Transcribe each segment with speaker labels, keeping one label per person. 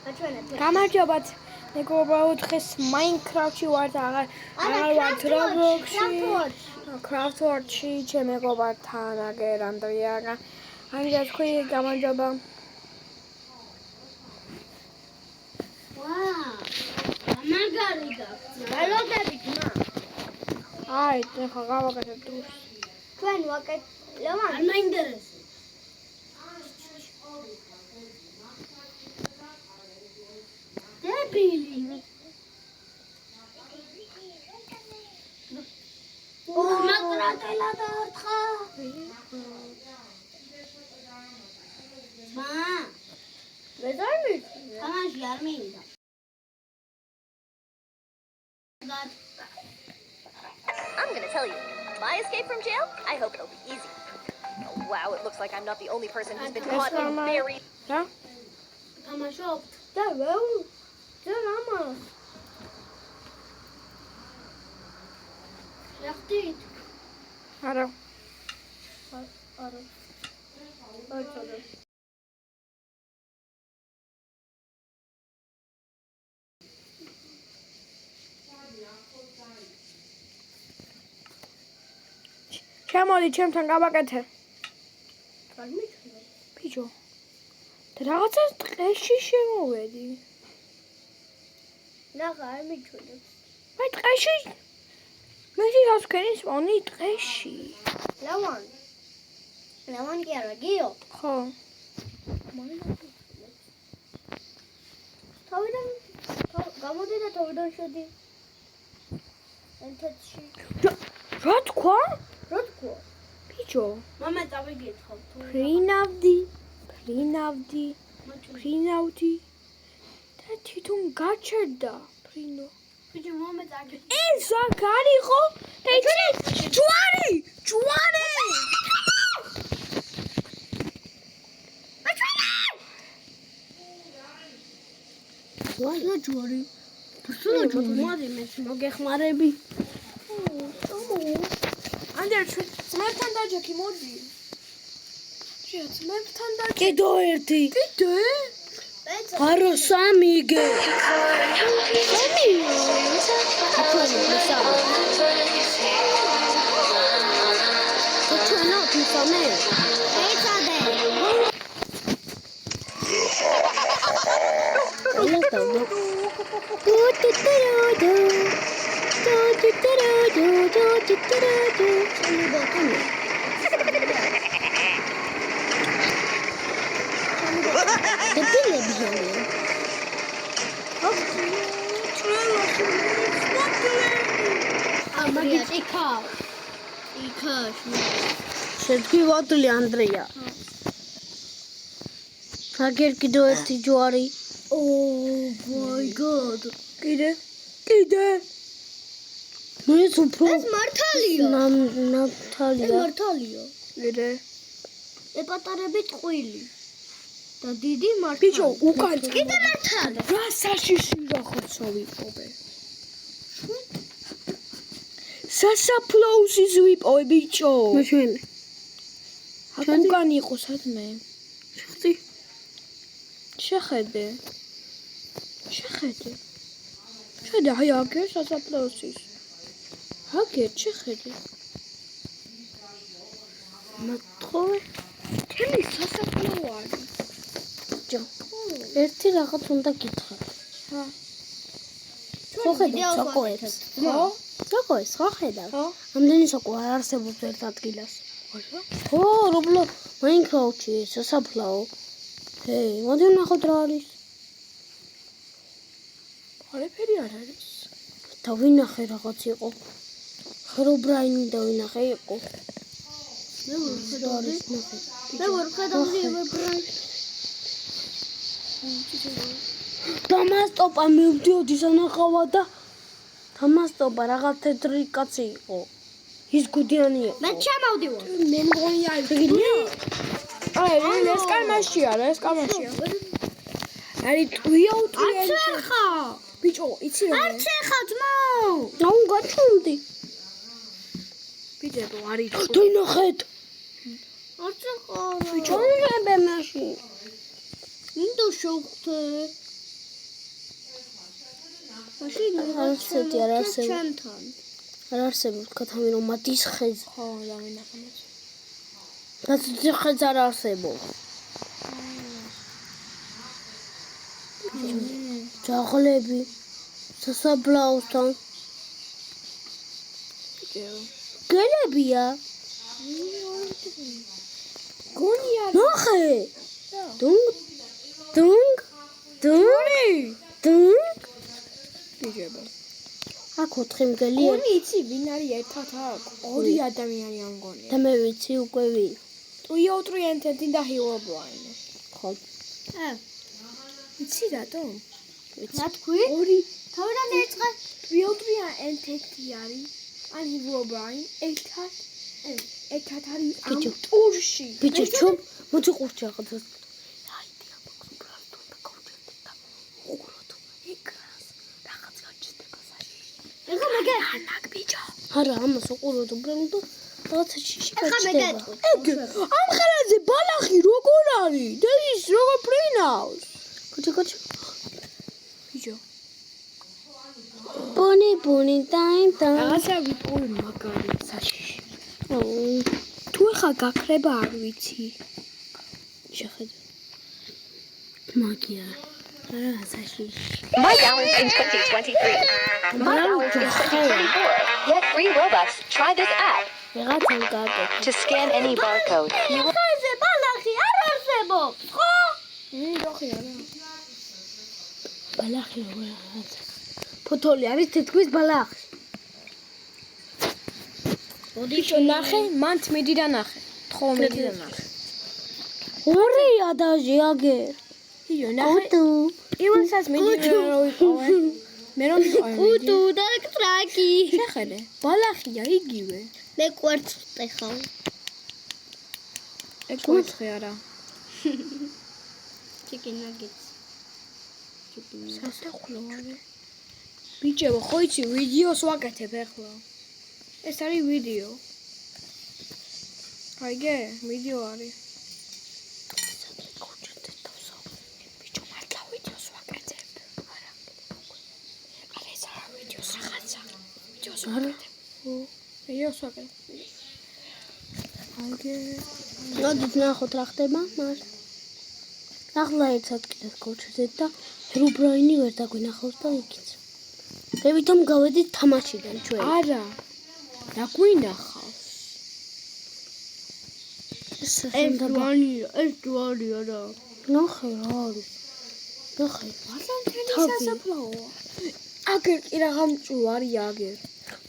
Speaker 1: გამარჯობათ მეგობრებო, დღეს Minecraft-ში ვართ, აღარ ვართ Roblox-ში, Craftworld-ში, ჩემ მეგობართან, აგერ ანდრია. ანდრია, თქვი გამარჯობა.
Speaker 2: ვაა, მაგარი გაქვს. ველოდებით მა.
Speaker 1: აი, ახლა გავაკეთებ დროს.
Speaker 2: ჩვენ ლევან, არ მაინტერესებს. დებილი. მაგრატელა დაარტყა. მა. ვეზარმით? თამაში არ მინდა.
Speaker 3: I'm gonna tell you, my escape from jail, I hope it'll be easy. Oh, wow, it looks like I'm not the only person who's been caught in very...
Speaker 1: Huh?
Speaker 2: თამაშობ.
Speaker 1: და რამა?
Speaker 2: შეხტით?
Speaker 1: არა.
Speaker 2: არა. ოჩოდე.
Speaker 1: შემოდი ჩემთან გავაკეთე.
Speaker 2: არ მიჩვენე.
Speaker 1: ბიჭო. და რაღაცა ტყეში შემოვედი.
Speaker 2: ნახა, არ მიჩვენე.
Speaker 1: მე ტყეში მეთი გასქენი სპონი ტყეში.
Speaker 2: ლევან კი არა, გიო.
Speaker 1: ხო.
Speaker 2: თავიდან გამოდი და თავიდან შედი. ენთეთში.
Speaker 1: რა თქვა?
Speaker 2: რა თქვა?
Speaker 1: ბიჭო.
Speaker 2: მამა წავიგეთხავ.
Speaker 1: ფრინავდი. და თვითონ გაჩერდა ფრინო.
Speaker 2: ბიჭო, მამა წავიგეთხავ.
Speaker 1: ეს აქ არისო? და ჯვარი!
Speaker 2: ვაი, ჯვარი. ბრძოლა ჯვარი, მე მოგეხმარები.
Speaker 1: ანდრია, ძმებთან დაჯექი, მოდი. ძმებთან დაჯექი.
Speaker 2: კიდო ერთი.
Speaker 1: კიდე?
Speaker 2: არა, სამი იგე. შედგი ვადლი ანდრია. აგერ კიდო ერთი ჯვარი. Oh my god.
Speaker 1: კიდე?
Speaker 2: ეს უფრო ეს მართალია. ნათალია. ეს მართალია.
Speaker 1: კიდე?
Speaker 2: ეპატარები ტყვილი. და დიდი მართალია.
Speaker 1: ბიჭო, უკან
Speaker 2: კიდე მართალია.
Speaker 1: რა საშიში რახოცა ვიპოვე? სასაფლაოსის ვიპოვე, ბიჭო.
Speaker 2: ჩვენ.
Speaker 1: აქ უკან იყო სადმე. შეხედე. შეხედე, აი აგერ სასაფლაოსის. აგერ შეხედე.
Speaker 2: მათხოვე.
Speaker 1: თემი სასაფლაო არის.
Speaker 2: ბიჭო. ერთი რაღაც უნდა გითხრათ.
Speaker 1: ხა.
Speaker 2: ხო ხედავ საკოებს.
Speaker 1: ხო?
Speaker 2: საკოებს ხო ხედავ?
Speaker 1: ხო.
Speaker 2: ამდენი საკო არ არსებობს ერთ ადგილას.
Speaker 1: ხო?
Speaker 2: ხო, Roblox Minecraft-ში სასაფლაო. ჰეი, მოდი ვნახოთ რა არის.
Speaker 1: არაფერი არ არის.
Speaker 2: და ვინახე რაღაც იყო. Herobrine და ვინახე იყო. მე ვერ ხედავდი Herobrine. დამასტოპა მივდიოდი სანახავა და დამასტოპა რაღაც თეთრი კაცი იყო. ის გუდიანი იყო. მე ჩამოვდივარ.
Speaker 1: მე მგონი არის. აი, ეს კამაშია. არის ტვია.
Speaker 2: არც ახა.
Speaker 1: ბიჭო, იცი რა?
Speaker 2: არც ახა ძმო. აუ გაჩუმდი.
Speaker 1: ბიჭო, არის.
Speaker 2: დინახეთ. არც ახა. ბიჭო, მე მაშინ. მინდა შევხვდე.
Speaker 1: მაშინ
Speaker 2: არცეთი არ არსებობს.
Speaker 1: ჩემთან.
Speaker 2: არ არსებობს ქათამი რომ მათის ხეზე.
Speaker 1: ხო, დავინახე.
Speaker 2: გაცუცი ხეზე არ არსებობს. ჯაღლები სასაბლაოსთან. გელებია.
Speaker 1: გონია.
Speaker 2: ნახე. დუნგ დუნგ დუნგ.
Speaker 1: ბიჭებო.
Speaker 2: აქ 4 მგელია.
Speaker 1: გონი იცი ვინ არის ერთად აქ? ორი ადამიანი ამ გონია.
Speaker 2: და მე ვიცი უკვე ვინ.
Speaker 1: Three და Herobrine.
Speaker 2: ხო.
Speaker 1: იცი რატო?
Speaker 2: ვიცი.
Speaker 1: თქვი? ორი. თავიდან ეწყა Three არის. ან Herobrine ერთად არის ამ ტურში.
Speaker 2: ბიჭო, ჩუმ მოდი ყურჩი აღწევ. აიდია მოგბრალ და გავჭერდი და უყუროთ ეკრანს. რაღაც გაჩნდება საში.
Speaker 1: ეხლა მეგე.
Speaker 2: ანაკ ბიჭო. არა, ამას უყუროთ უბრალოდ და რაღაცა შიში
Speaker 1: გაჩნდება.
Speaker 2: ეგ ამ ხალაზე ბალახი როგორ არის? და ის როგორ პრინავს? კოჩი.
Speaker 1: ბიჭო.
Speaker 2: ბონი დაინ.
Speaker 1: რაღაცა ვიტყვი მაგარი საშიში. თუ ეხა გაქრება არ ვიცი.
Speaker 2: შეხედე. მაგია. არა, საშიში.
Speaker 3: My balance in 2023. My balance in 2024. Get free Robux. Try this app.
Speaker 2: რაღაცა გაკეთე.
Speaker 3: To scan any barcode, you will
Speaker 1: ხეზე ბალახი არ არსებობს, ხო? როხი არა.
Speaker 2: ბალახი რაღაცა. ფოთოლი არის თითქმის ბალახი.
Speaker 1: ბიჭო ნახე, მან თმედი და ნახე. 12 და ნახე.
Speaker 2: ორია დაჟე აგერ.
Speaker 1: ბიჭო ნახე.
Speaker 2: კუტუ.
Speaker 1: პირველსაც მედი რო ვიყავე. მე რომ ვიყავე.
Speaker 2: კუტუ და ტრაკი.
Speaker 1: შეხედე, ბალახია იგივე.
Speaker 2: მე კვერცხე ხავ.
Speaker 1: კვერცხე არა.
Speaker 2: Chicken nuggets.
Speaker 1: სასახლო არის. ბიჭებო, ხო იცი ვიდეოს ვაკეთებ ახლა. ეს არის ვიდეო. აიგე, ვიდეო არის. ბიჭო, მართლა ვიდეოს ვაკეთებ. არა. არა, ეს არა ვიდეოს რაღაცა. ვიდეოს ვაკეთებ. ვიდეოს ვაკეთებ. აიგე.
Speaker 2: მოდით ნახოთ რა ხდება, მას. ახლა ერთ ადგილას გავჩერდეთ და Herobrine ვერ დაგვინახავს და იქით. რევითომ გავედით თამაშიდან ჩვენ.
Speaker 1: არა. რა გვინახავს?
Speaker 2: ეს
Speaker 1: ეს ჯვარია რა.
Speaker 2: ნახე რა არის. ნახე.
Speaker 1: მართლა მთელი
Speaker 2: თავი.
Speaker 1: სასაფლაოა. აგერ კი რაღაც ჯვარი აგერ.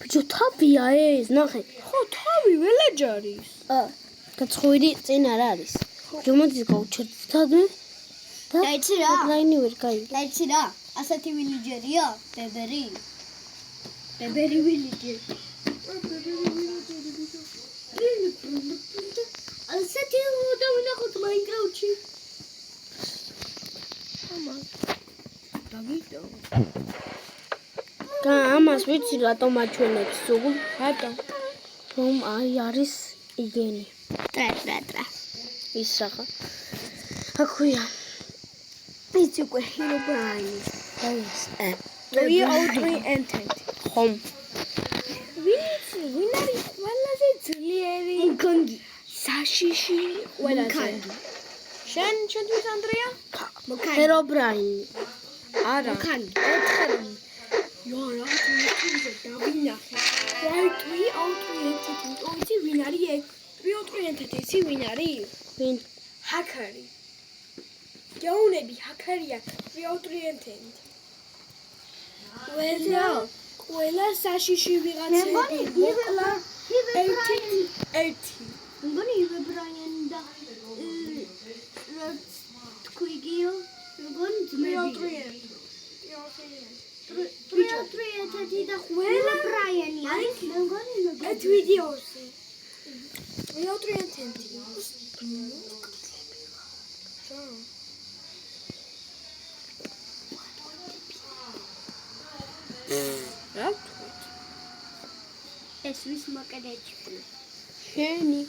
Speaker 2: ბიჭო, თავია ეს, ნახე.
Speaker 1: ხო, თავი ველეჯ არის.
Speaker 2: გაცხოვიდი წინ არ არის. რომოდის გავჩერდით და
Speaker 1: და იცი რა?
Speaker 2: Herobrine ვერ გაიგე.
Speaker 1: და იცი რა? ასეთი ვილიჯერია? ბებერი. ბებერი ვილიჯერი. ასეთი უნდა ვნახოთ Minecraft-ში. ამა. დავიდო.
Speaker 2: და ამას ვიცი რატომ აჩვენებს სულ?
Speaker 1: რატო?
Speaker 2: რომ აი არის იგენი.
Speaker 1: ტრა.
Speaker 2: ის რაღა. აქვია.
Speaker 1: ის უკვე Herobrine.
Speaker 2: ეს.
Speaker 1: Three.
Speaker 2: ხომ.
Speaker 1: ვინ არის ყველაზე ძლიერი? მქონგი. საშიში ყველაზე. შენ თვის ანდრია?
Speaker 2: Herobrine.
Speaker 1: არა. ოთხი. რა თქმა დავინახე. Three ვინ არის? Three ვინ არის?
Speaker 2: ვინ?
Speaker 1: ჰაკერი. ჯაუნები ჰაკერია. Three. ყველა საშიში ვიღაცები. მოკლა. ერთი.
Speaker 4: მგონი Herobrine და თქვიგიო მგონი ძმები Three და Herobrine არის მგონი
Speaker 1: ეს ვიდეოში. Three. რა?
Speaker 4: ეს ვის მოკედეჩი
Speaker 1: შენი.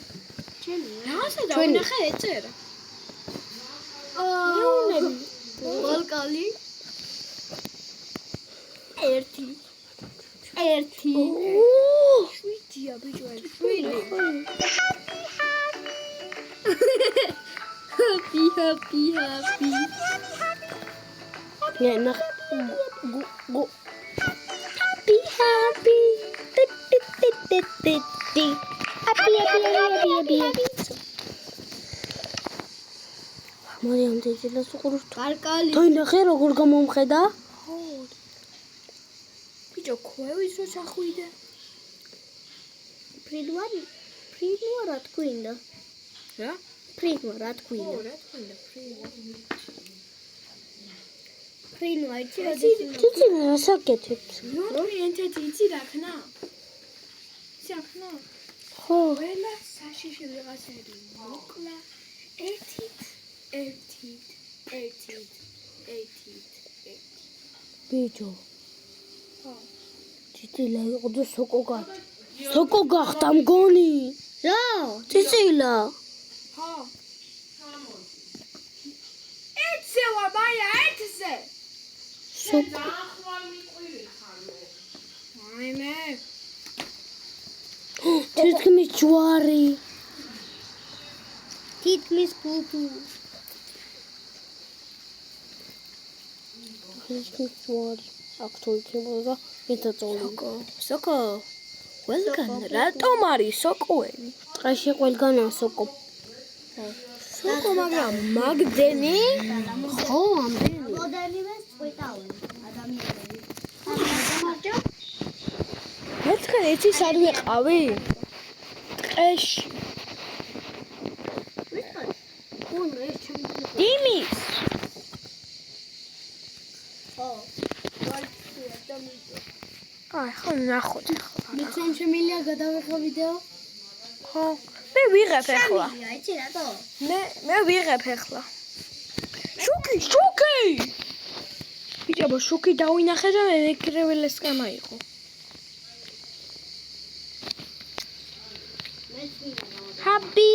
Speaker 1: რაღაცა დავინახე ეწერა.
Speaker 4: ბალკალი
Speaker 1: 1
Speaker 2: 1
Speaker 1: 7-ია ბიჭო, 7. Happy.
Speaker 2: ნახე გო happy მარიამ ძიძილას უყურებ
Speaker 1: კალკალი.
Speaker 2: თოი ნახე როგორ გამომხედა
Speaker 1: ბიჭო, ქვევის რო ჩახვიდე.
Speaker 2: ფრიდვა რა თქვინდა
Speaker 1: რა?
Speaker 2: ფრიდვა რა თქვინდა
Speaker 1: რა თქმა
Speaker 2: ფრინვა იცი ძიძილა რა საკეთებს
Speaker 1: ნორი ენთეთი იცი რა ქნა?
Speaker 2: ხო
Speaker 1: ყველა საშიში ვიღაცები მოკლა ერთით.
Speaker 2: ბიჭო
Speaker 1: ხო.
Speaker 2: ძიძილა იყო და სოკო გახდა მგონი რა ძიძილა
Speaker 1: ხო. ეცევა მაია, ეთზე.
Speaker 2: სოკო
Speaker 1: აიმე.
Speaker 2: თითქმის ჯვარი თითქმის ფუტუ თითქმის ჯვარი აქ თუ იქნებოდა მეთაწოლი
Speaker 1: სოკო. ყველგან რატომ არის სოკოები?
Speaker 2: ტყეში ყველგანაა სოკო
Speaker 1: სოკო, მაგრამ მაგდენი?
Speaker 2: ხო ამდენი
Speaker 4: მოდელივე წვიტავენ ადამიანები.
Speaker 1: ერთხელ იცი სად ვიყავი? ტყეში. იმის. აი, ხო ნახოთ ახლა.
Speaker 2: მიცემ შემიძლია გადავიღო ვიდეო
Speaker 1: ხო. მე ვიღებ ახლა.
Speaker 4: იცი რატო?
Speaker 1: მე ვიღებ ახლა. შუქი! ბიჭო, შუქი დავინახე და მეკრეველეს გამაიღო. Happy.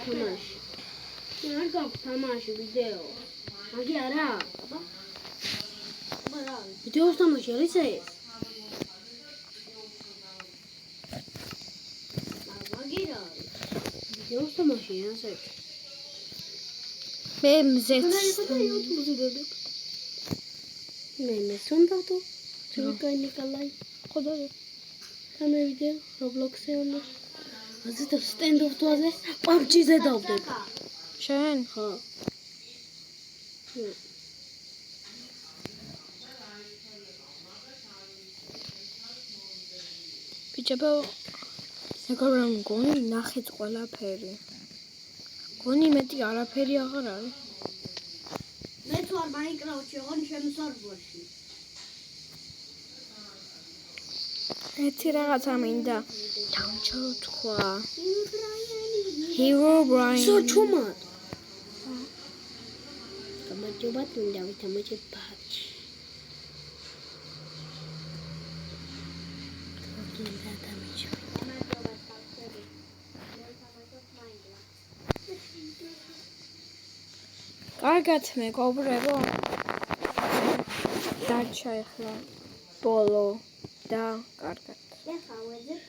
Speaker 2: თამაში არ გაქვს თამაში ვიდეო მაგი არა ვიდეოს თამაში არის ეს მაგი რა არის ვიდეოს თამაში ასე
Speaker 1: მე მზეც.
Speaker 2: მე მესონდავდო ჩუკაი ნიკოლაი
Speaker 1: ხოდა
Speaker 2: სამე ვიდეო რობლოქსზე უნდა აზეთ სტენდ-ოფ თვაზე PUBG-ზე დავდებ
Speaker 1: შენ?
Speaker 2: ხო
Speaker 1: ბიჭებო, ზეგორა მგონი ნახეთ ყველაფერი. გონი მეტი არაფერი აღარ არის.
Speaker 4: მეც ვარ მაინკრაფტში, ოღონ შემოსარბოში.
Speaker 1: ერთი რაღაცა მინდა დავჩოთქვა. Herobrine.
Speaker 2: სოჩუმად გამარჯობა თუნდა ვითამაშეთ PUBG თუნდა დამიჩვით
Speaker 1: კარგად მეგობრებო. დარჩა ახლა ბოლო და კარგად.
Speaker 4: ეხა ვეძებ